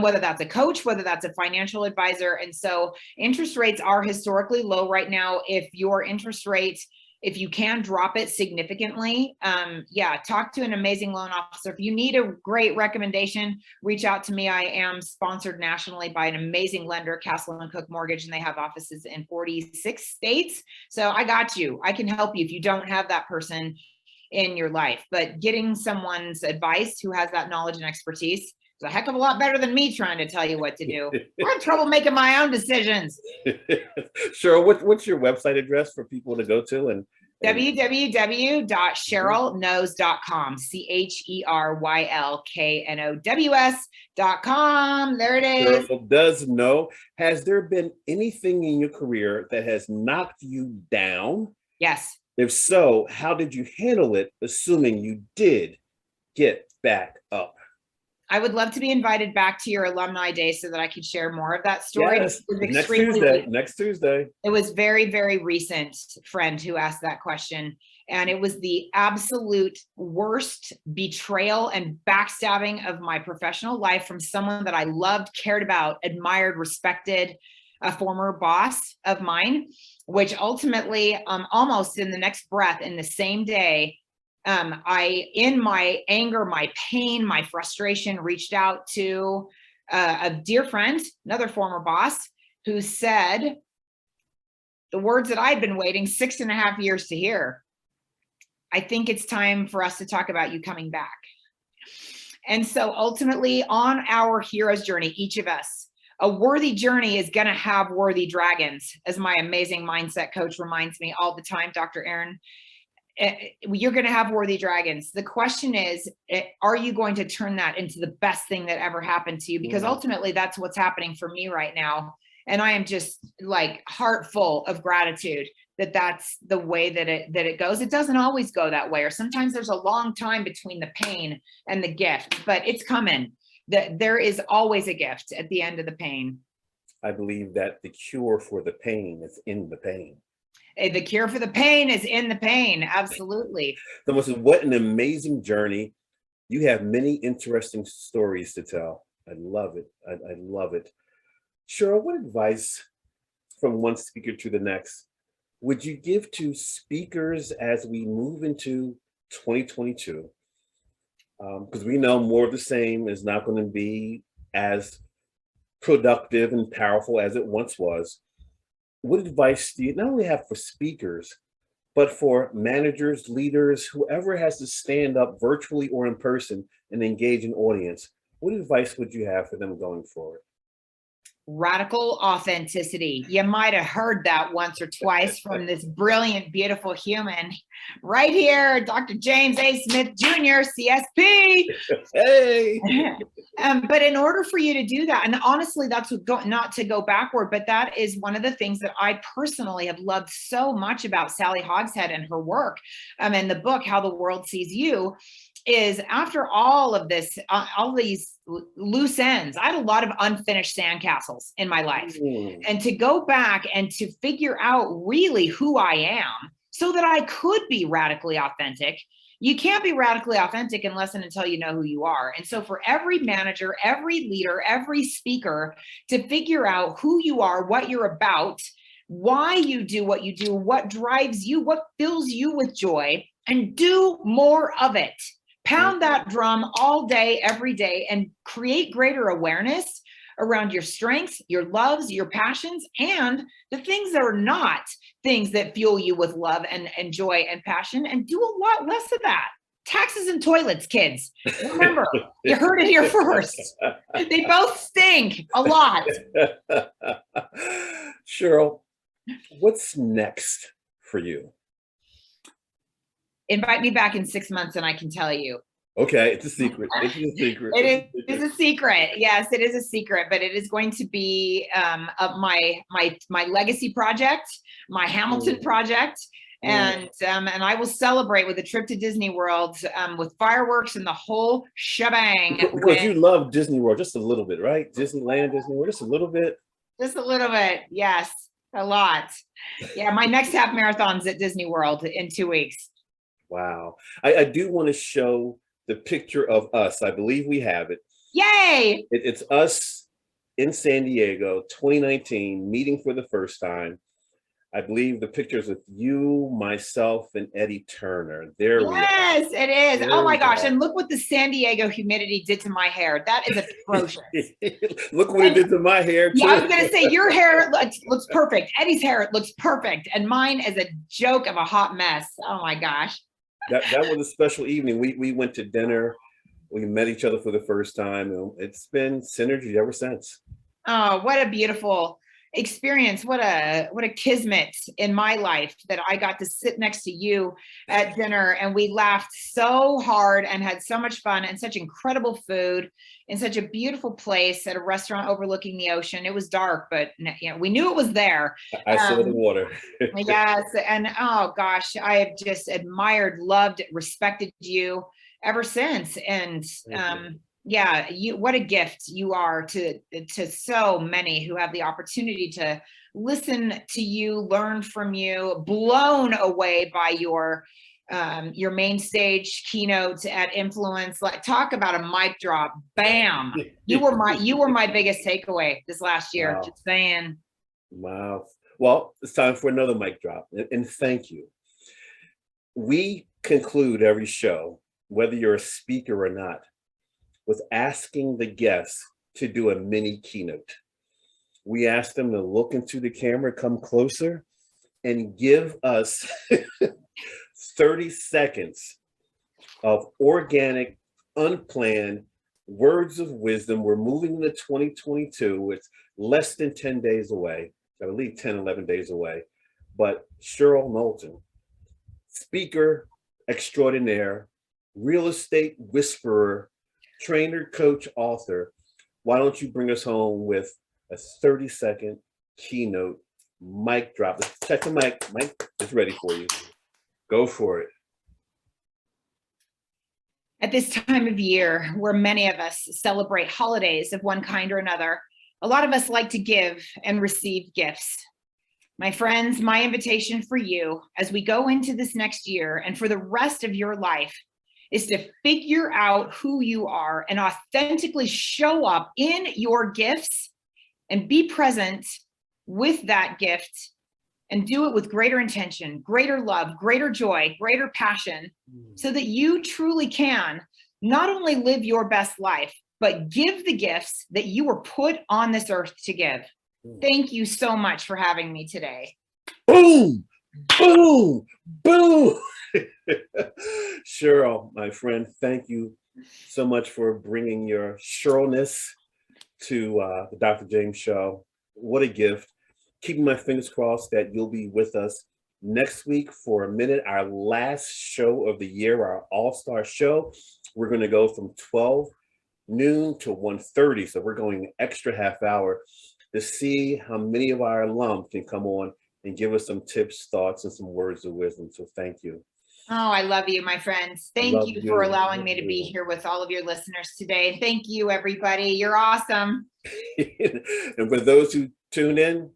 B: Whether that's a coach, whether that's a financial advisor. And so interest rates are historically low right now. If your interest rate, if you can drop it significantly, talk to an amazing loan officer. If you need a great recommendation, reach out to me. I am sponsored nationally by an amazing lender, Castle & Cook Mortgage, and they have offices in 46 states. So I got you. I can help you if you don't have that person in your life. But getting someone's advice who has that knowledge and expertise is a heck of a lot better than me trying to tell you what to do. I have trouble making my own decisions.
A: Sure. What's your website address for people to go to? And
B: www.CherylKnows.com. CherylKnows.com. There it is.
A: Cheryl does know. Has there been anything in your career that has knocked you down?
B: Yes.
A: If so, how did you handle it, assuming you did get back up?
B: I would love to be invited back to your alumni day so that I could share more of that story.
A: Yes, next Tuesday.
B: It was very, very recent friend who asked that question. And it was the absolute worst betrayal and backstabbing of my professional life from someone that I loved, cared about, admired, respected, a former boss of mine, which ultimately, almost in the next breath, in the same day, in my anger, my pain, my frustration, reached out to a dear friend, another former boss, who said the words that I'd been waiting 6.5 years to hear. I think it's time for us to talk about you coming back. And so ultimately, on our hero's journey, each of us, a worthy journey is going to have worthy dragons, as my amazing mindset coach reminds me all the time, Dr. Aaron. You're going to have worthy dragons. The question is, are you going to turn that into the best thing that ever happened to you? Because ultimately that's what's happening for me right now. And I am just like heartful of gratitude that that's the way that it goes. It doesn't always go that way, or sometimes there's a long time between the pain and the gift, but it's coming. There is always a gift at the end of the pain.
A: I believe that the cure for the pain is in the pain.
B: The cure for the pain is in the pain. Absolutely.
A: So, what an amazing journey. You have many interesting stories to tell. I love it. I love it. Cheryl, what advice from one speaker to the next would you give to speakers as we move into 2022? Because we know more of the same is not going to be as productive and powerful as it once was. What advice do you not only have for speakers, but for managers, leaders, whoever has to stand up virtually or in person and engage an audience? What advice would you have for them going forward?
B: Radical authenticity. You might have heard that once or twice from this brilliant, beautiful human right here, Dr. James A. Smith Jr., CSP.
A: Hey.
B: But in order for you to do that, and honestly, that's not to go backward, but that is one of the things that I personally have loved so much about Sally Hogshead and her work, and the book, How the World Sees You, is after all of this, all these loose ends, I had a lot of unfinished sandcastles in my life. And to go back and to figure out really who I am so that I could be radically authentic. You can't be radically authentic unless and until you know who you are. And so for every manager, every leader, every speaker to figure out who you are, what you're about, why you do what you do, what drives you, what fills you with joy, and do more of it. Pound that drum all day, every day, and create greater awareness around your strengths, your loves, your passions, and the things that are not things that fuel you with love and joy and passion, and do a lot less of that. Taxes and toilets, kids. Remember, you heard it here first. They both stink a lot.
A: Cheryl, what's next for you?
B: Invite me back in 6 months and I can tell you.
A: Okay, it's a secret. It's a secret.
B: It is a secret. Yes, it is a secret, but it is going to be my legacy project, my Hamilton project, and I will celebrate with a trip to Disney World with fireworks and the whole shebang.
A: Because you love Disney World just a little bit, right? Disneyland, Disney World, just a little bit.
B: Just a little bit, yes, a lot. Yeah, my next half marathon's at Disney World in 2 weeks.
A: Wow. I do want to show the picture of us. I believe we have it.
B: Yay!
A: It's us in San Diego, 2019, meeting for the first time. I believe the picture's with you, myself, and Eddie Turner. There we are.
B: Yes, it is.
A: There
B: oh my gosh. And look what the San Diego humidity did to my hair. That is atrocious.
A: Look what it did to my hair, too.
B: Yeah, I was going to say, your hair looks perfect. Eddie's hair looks perfect. And mine is a joke of a hot mess. Oh my gosh.
A: That was a special evening. We went to dinner. We met each other for the first time. And it's been synergy ever since.
B: Oh, what a beautiful experience. What a kismet in my life that I got to sit next to you at dinner, and we laughed so hard and had so much fun and such incredible food in such a beautiful place at a restaurant overlooking the ocean. It was dark, but we knew it was there.
A: I saw the water.
B: Yes. And oh gosh, I have just admired, loved, respected you ever since. And yeah, what a gift you are to so many who have the opportunity to listen to you, learn from you, blown away by your main stage keynote at Influence. Like, talk about a mic drop. Bam. You were my biggest takeaway this last year.
A: Wow.
B: Just saying.
A: Wow. Well, it's time for another mic drop. And thank you. We conclude every show, whether you're a speaker or not, with asking the guests to do a mini keynote. We ask them to look into the camera, come closer, and give us 30 seconds of organic, unplanned words of wisdom. We're moving into 2022. It's less than 10 days away, I believe 10, 11 days away. But Cheryl Knowlton, speaker extraordinaire, real estate whisperer, trainer, coach, author, why don't you bring us home with a 30-second Keynote mic drop. Let's check the mic. Mic is ready for you. Go for it.
B: At this time of year, where many of us celebrate holidays of one kind or another, a lot of us like to give and receive gifts. My friends, my invitation for you as we go into this next year and for the rest of your life is to figure out who you are and authentically show up in your gifts and be present with that gift and do it with greater intention, greater love, greater joy, greater passion, so that you truly can not only live your best life, but give the gifts that you were put on this earth to give. Thank you so much for having me today.
A: Boom, boom, boom. Cheryl, my friend, thank you so much for bringing your Cherylness to the Dr. James Show. What a gift. Keeping my fingers crossed that you'll be with us next week for a minute, our last show of the year, our all-star show. We're going to go from 12 noon to 1:30. So we're going extra half hour to see how many of our alums can come on and give us some tips, thoughts, and some words of wisdom. So thank you.
B: Oh, I love you, my friends. Thank you for allowing me to be here with all of your listeners today. Thank you, everybody. You're awesome.
A: And for those who tune in,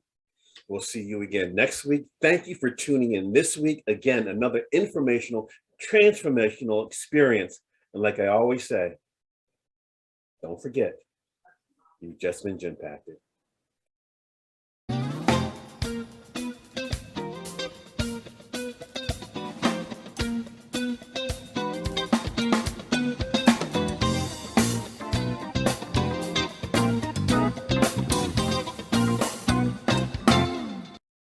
A: we'll see you again next week. Thank you for tuning in this week. Again, another informational, transformational experience. And like I always say, don't forget, you've just been impacted.